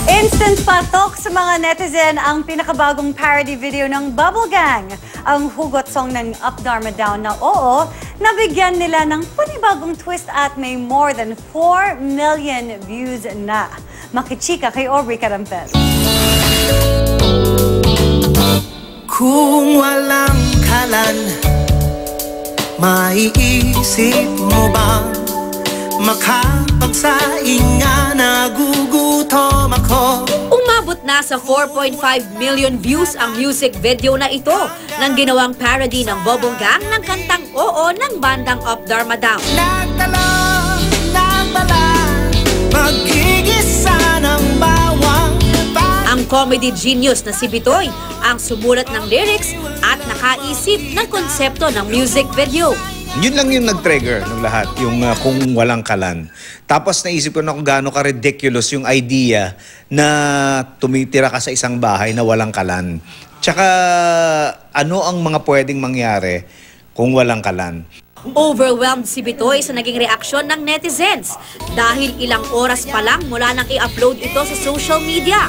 Instant patok sa mga netizen ang pinakabagong parody video ng Bubble Gang. Ang hugot song ng Up Dharma Down na Oo, nabigyan nila ng panibagong twist at may more than 4 million views na. Makichika kay Aubrey Carampel. Kung walang kalan, maiisip mo bang makapagsaing nga nagugutom ako? Umabot na sa 4.5 million views ang music video na ito ng ginawang parody ng Bubble Gang ng kantang Oo ng bandang Up Dharma Down. Nagtalo ng bala, magigisa ng bawang pa. Ang comedy genius na si Bitoy ang sumulat ng lyrics at nakaisip ng konsepto ng music video. Yun lang yung nag-trigger ng lahat, yung kung walang kalan. Tapos naisip ko na kung gaano ka-ridiculous yung idea na tumitira ka sa isang bahay na walang kalan. Tsaka ano ang mga pwedeng mangyari kung walang kalan. Overwhelmed si Bitoy sa naging reaksyon ng netizens dahil ilang oras pa lang mula nang i-upload ito sa social media.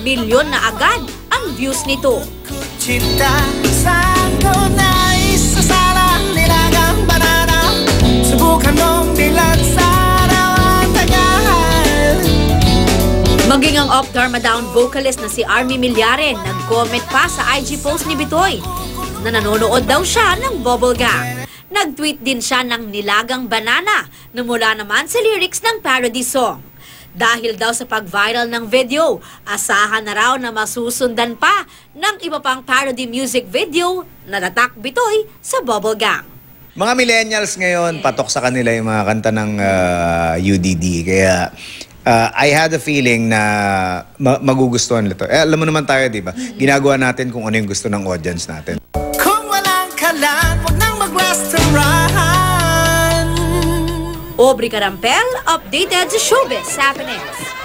Milyon na agad ang views nito. Chita, saan ko naisasala nilagang banana? Subukan mong bilang sa araw at tagal. Maging ang Up Dharma Down vocalist na si Army Milyare nag-comment pa sa IG post ni Bitoy na nanonood daw siya ng Bubble Gang. Nag-tweet din siya ng nilagang banana na mula naman sa lyrics ng parody song. Dahil daw sa pag-viral ng video, asahan na raw na masusundan pa ng iba pang parody music video na tatak Bitoy sa Bubble Gang. Mga millennials ngayon, patok sa kanila yung mga kanta ng UDD. Kaya I had a feeling na magugustuhan nila to. Alam mo naman tayo, di ba? Ginagawa natin kung ano yung gusto ng audience natin. Kung walang kalan, wag nang mag-restaurant. Aubrey Carampel, updated sa Showbiz Happenings.